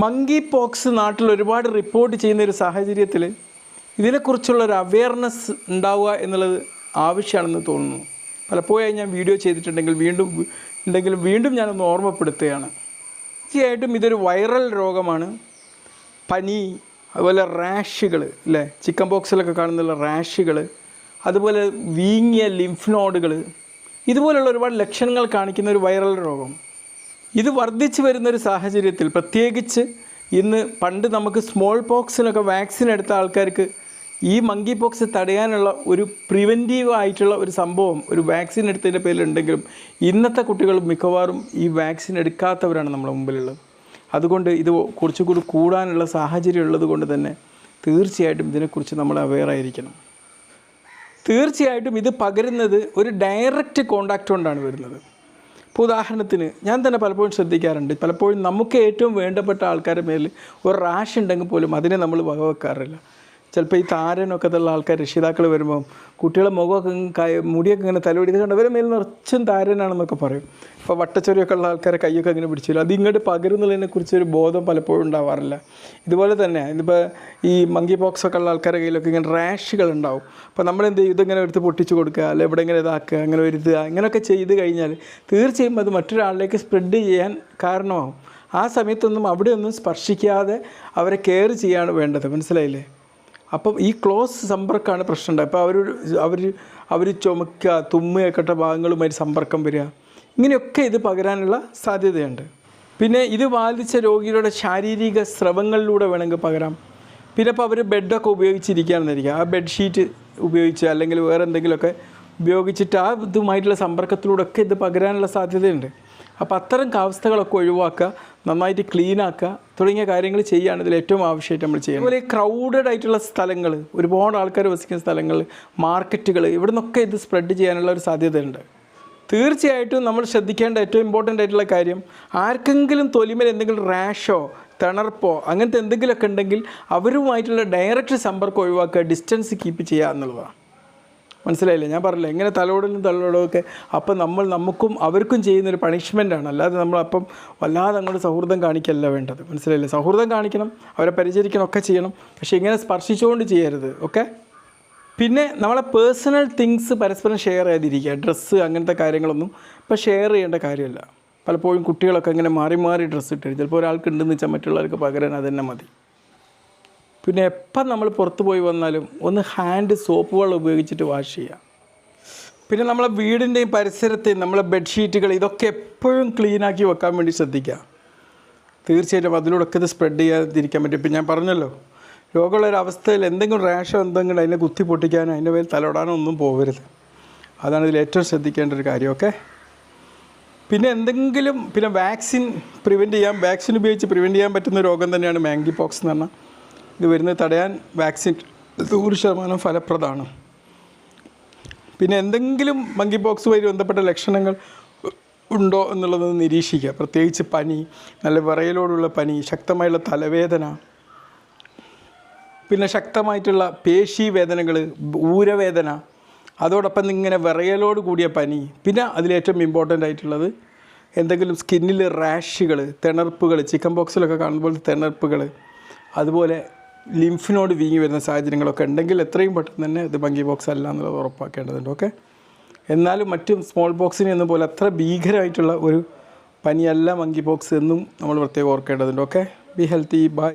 Monkey pox നാട്ടിൽ ഒരുപാട് report ചെയ്യുന്ന ഒരു സാഹചര്യത്തിൽ ഇതിനെക്കുറിച്ചുള്ളൊരു അവെയർനെസ് ഉണ്ടാവുക എന്നുള്ളത് ആവശ്യമാണെന്ന് തോന്നുന്നു. പലപ്പോഴായി ഞാൻ വീഡിയോ ചെയ്തിട്ടുണ്ടെങ്കിൽ വീണ്ടും ഞാനൊന്ന് ഓർമ്മപ്പെടുത്തുകയാണ്. തീർച്ചയായിട്ടും ഇതൊരു വൈറൽ രോഗമാണ്. പനി, അതുപോലെ റാഷുകൾ, അല്ലേ, ചിക്കൻ പോക്സിലൊക്കെ കാണുന്നുള്ള റാഷുകൾ, അതുപോലെ വീങ്ങിയ ലിംഫ് നോഡുകൾ, ഇതുപോലുള്ള ഒരുപാട് ലക്ഷണങ്ങൾ കാണിക്കുന്ന ഒരു വൈറൽ രോഗം. ഇത് വർദ്ധിച്ചു വരുന്നൊരു സാഹചര്യത്തിൽ, പ്രത്യേകിച്ച് ഇന്ന് പണ്ട് നമുക്ക് സ്മോൾ പോക്സിനൊക്കെ വാക്സിൻ എടുത്ത ആൾക്കാർക്ക് ഈ മങ്കി പോക്സ് തടയാനുള്ള ഒരു പ്രിവെൻറ്റീവ് ആയിട്ടുള്ള ഒരു സംഭവം ഒരു വാക്സിൻ എടുത്തതിൻ്റെ പേരിലുണ്ടെങ്കിലും ഇന്നത്തെ കുട്ടികൾ മിക്കവാറും ഈ വാക്സിൻ എടുക്കാത്തവരാണ് നമ്മുടെ മുമ്പിലുള്ളത്. അതുകൊണ്ട് ഇത് കുറച്ചുകൂടി കൂടാനുള്ള സാഹചര്യം ഉള്ളത് കൊണ്ട് തന്നെ തീർച്ചയായിട്ടും ഇതിനെക്കുറിച്ച് നമ്മൾ അവെയറായിരിക്കണം. തീർച്ചയായിട്ടും ഇത് പകരുന്നത് ഒരു ഡയറക്റ്റ് കോണ്ടാക്റ്റ് കൊണ്ടാണ് വരുന്നത്. ഇപ്പോൾ ഉദാഹരണത്തിന് ഞാൻ തന്നെ പലപ്പോഴും ശ്രദ്ധിക്കാറുണ്ട്, പലപ്പോഴും നമുക്ക് ഏറ്റവും വേണ്ടപ്പെട്ട ആൾക്കാരുടെ മേലിൽ ഒരു റാഷ് ഉണ്ടെങ്കിൽ പോലും അതിനെ നമ്മൾ വകവെക്കാറില്ല. ചിലപ്പോൾ ഈ താരനൊക്കെ ഉള്ള ആൾക്കാർ രക്ഷിതാക്കൾ വരുമ്പം കുട്ടികളെ മുഖമൊക്കെ മുടിയൊക്കെ ഇങ്ങനെ തലപിടിച്ച് കണ്ട് അവരെ മേൽ നിറച്ചും താരനാണെന്നൊക്കെ പറയും. ഇപ്പോൾ വട്ടച്ചൊറിയൊക്കെ ഉള്ള ആൾക്കാരെ കൈയൊക്കെ ഇങ്ങനെ പിടിച്ചില്ല, അത് ഇങ്ങോട്ട് പകരുന്നതിനെക്കുറിച്ചൊരു ബോധം പലപ്പോഴും ഉണ്ടാവാറില്ല. ഇതുപോലെ തന്നെ ഇതിപ്പോൾ ഈ മങ്കി പോക്സൊക്കെ ഉള്ള ആൾക്കാരുടെ കയ്യിലൊക്കെ ഇങ്ങനെ റാഷുകൾ ഉണ്ടാവും. അപ്പോൾ നമ്മളെന്ത് ചെയ്യും, ഇതിങ്ങനെ എടുത്ത് പൊട്ടിച്ച് കൊടുക്കുക, അല്ലെങ്കിൽ ഇവിടെ ഇങ്ങനെ ഇതാക്കുക, അങ്ങനെ വരുത്തുക, ഇങ്ങനെയൊക്കെ ചെയ്ത് കഴിഞ്ഞാൽ തീർച്ചയായും അത് മറ്റൊരാളിലേക്ക് സ്പ്രെഡ് ചെയ്യാൻ കാരണമാകും. ആ സമയത്തൊന്നും അവിടെയൊന്നും സ്പർശിക്കാതെ അവരെ കെയർ ചെയ്യാണ് വേണ്ടത്. മനസ്സിലായില്ലേ? അപ്പം ഈ ക്ലോസ് സമ്പർക്കമാണ് പ്രശ്നം. അപ്പോൾ അവർ ചുമക്കുക, തുമ്മുകയൊക്കെ ഭാഗങ്ങളുമായി സമ്പർക്കം വരിക, ഇങ്ങനെയൊക്കെ ഇത് പകരാനുള്ള സാധ്യതയുണ്ട്. പിന്നെ ഇത് ബാധിച്ച രോഗികളുടെ ശാരീരിക സ്രവങ്ങളിലൂടെ വേണമെങ്കിൽ പകരാം. പിന്നെ ഇപ്പോൾ അവർ ബെഡൊക്കെ ഉപയോഗിച്ചിരിക്കുകയാണെന്നിരിക്കുക, ആ ബെഡ്ഷീറ്റ് ഉപയോഗിച്ച് അല്ലെങ്കിൽ വേറെ എന്തെങ്കിലുമൊക്കെ ഉപയോഗിച്ചിട്ട് ആ ഇതുമായിട്ടുള്ള സമ്പർക്കത്തിലൂടെയൊക്കെ ഇത് പകരാനുള്ള സാധ്യതയുണ്ട്. അപ്പോൾ അത്തരം അവസ്ഥകളൊക്കെ ഒഴിവാക്കുക, നന്നായിട്ട് ക്ലീനാക്കുക തുടങ്ങിയ കാര്യങ്ങൾ ചെയ്യുകയാണ് ഇതിൽ ഏറ്റവും ആവശ്യമായിട്ട് നമ്മൾ ചെയ്യുന്നത്. അതുപോലെ ക്രൗഡഡ് ആയിട്ടുള്ള സ്ഥലങ്ങൾ, ഒരുപാട് ആൾക്കാർ വസിക്കുന്ന സ്ഥലങ്ങൾ, മാർക്കറ്റുകൾ, ഇവിടെ നിന്നൊക്കെ ഇത് സ്പ്രെഡ് ചെയ്യാനുള്ള ഒരു സാധ്യതയുണ്ട്. തീർച്ചയായിട്ടും നമ്മൾ ശ്രദ്ധിക്കേണ്ട ഏറ്റവും ഇമ്പോർട്ടൻ്റ് ആയിട്ടുള്ള കാര്യം, ആർക്കെങ്കിലും തൊലിമേൽ എന്തെങ്കിലും റാഷോ തിണർപ്പോ അങ്ങനത്തെ എന്തെങ്കിലുമൊക്കെ ഉണ്ടെങ്കിൽ അവരുമായിട്ടുള്ള ഡയറക്റ്റ് സമ്പർക്കം ഒഴിവാക്കുക, ഡിസ്റ്റൻസ് കീപ്പ് ചെയ്യുക എന്നുള്ളതാണ്. മനസ്സിലായില്ലേ? ഞാൻ പറഞ്ഞില്ല, എങ്ങനെ തലോടൊക്കെ അപ്പം നമുക്കും അവർക്കും ചെയ്യുന്നൊരു പണിഷ്മെൻറ്റാണ്. അല്ലാതെ നമ്മളപ്പം വല്ലാതെ അങ്ങോട്ട് സൗഹൃദം കാണിക്കല്ല വേണ്ടത്. മനസ്സിലായില്ലേ? സൗഹൃദം കാണിക്കണം, അവരെ പരിചരിക്കണം, ഒക്കെ ചെയ്യണം, പക്ഷേ ഇങ്ങനെ സ്പർശിച്ചുകൊണ്ട് ചെയ്യരുത്. ഓക്കെ. പിന്നെ നമ്മളെ പേഴ്സണൽ തിങ്സ് പരസ്പരം ഷെയർ ചെയ്തിരിക്കുക. ഡ്രസ്സ് അങ്ങനത്തെ കാര്യങ്ങളൊന്നും ഇപ്പോൾ ഷെയർ ചെയ്യേണ്ട കാര്യമല്ല. പലപ്പോഴും കുട്ടികളൊക്കെ ഇങ്ങനെ മാറി ഡ്രസ്സ് ഇട്ടിട്ട് ചിലപ്പോൾ ഒരാൾക്ക് ഉണ്ടെന്ന് വെച്ചാൽ മറ്റുള്ളവർക്ക് പകരാൻ അതുതന്നെ മതി. പിന്നെ എപ്പം നമ്മൾ പുറത്ത് പോയി വന്നാലും ഒന്ന് ഹാൻഡ് സോപ്പ് വെള്ളം ഉപയോഗിച്ചിട്ട് വാഷ് ചെയ്യുക. പിന്നെ നമ്മളെ വീടിൻ്റെയും പരിസരത്തെയും നമ്മളെ ബെഡ്ഷീറ്റുകൾ ഇതൊക്കെ എപ്പോഴും ക്ലീനാക്കി വെക്കാൻ വേണ്ടി ശ്രദ്ധിക്കുക. തീർച്ചയായിട്ടും അതിലൂടെയൊക്കെ ഇത് സ്പ്രെഡ് ചെയ്യാതിരിക്കാൻ പറ്റും. ഇപ്പം ഞാൻ പറഞ്ഞല്ലോ, രോഗമുള്ളൊരവസ്ഥയിൽ എന്തെങ്കിലും റാഷോ എന്തെങ്കിലും അതിനെ കുത്തി പൊട്ടിക്കാനോ അതിൻ്റെ മേൽ തലോടാനോ ഒന്നും പോകരുത്. അതാണ് ഇതിൽ ഏറ്റവും ശ്രദ്ധിക്കേണ്ട ഒരു കാര്യം. ഓക്കെ. പിന്നെ വാക്സിൻ ഉപയോഗിച്ച് പ്രിവെൻറ്റ് ചെയ്യാൻ പറ്റുന്ന രോഗം തന്നെയാണ് മങ്കി പോക്സ് എന്ന് പറഞ്ഞാൽ. ഇത് വരുന്നത് തടയാൻ വാക്സിൻ 100% ഫലപ്രദമാണ്. പിന്നെ എന്തെങ്കിലും മങ്കി പോക്സുമായി ബന്ധപ്പെട്ട ലക്ഷണങ്ങൾ ഉണ്ടോ എന്നുള്ളത് നിരീക്ഷിക്കുക. പ്രത്യേകിച്ച് പനി, നല്ല വിറയലോടുള്ള പനി, ശക്തമായുള്ള തലവേദന, പിന്നെ ശക്തമായിട്ടുള്ള പേശി വേദനകൾ, ഊരവേദന, അതോടൊപ്പം ഇങ്ങനെ വിറയലോട് കൂടിയ പനി. പിന്നെ അതിലേറ്റവും ഇമ്പോർട്ടൻ്റ് ആയിട്ടുള്ളത് എന്തെങ്കിലും സ്കിന്നിൽ റാഷുകൾ, തിണർപ്പുകൾ, ചിക്കൻ പോക്സിലൊക്കെ കാണുമ്പോൾ തിണർപ്പുകൾ, അതുപോലെ ലിംഫിനോട് വീങ്ങി വരുന്ന സാഹചര്യങ്ങളൊക്കെ ഉണ്ടെങ്കിൽ എത്രയും പെട്ടെന്ന് തന്നെ ഇത് മങ്കി പോക്സ് അല്ല എന്നുള്ളത് ഉറപ്പാക്കേണ്ടതുണ്ട്. ഓക്കെ. എന്നാലും മറ്റ് സ്മോൾ പോക്സിനെ എന്ന പോലെ അത്ര ഭീകരമായിട്ടുള്ള ഒരു പനിയല്ല മങ്കി പോക്സ് എന്നും നമ്മൾ പ്രത്യേകം ഓർക്കേണ്ടതുണ്ട്. ഓക്കെ. Be healthy. ബൈ.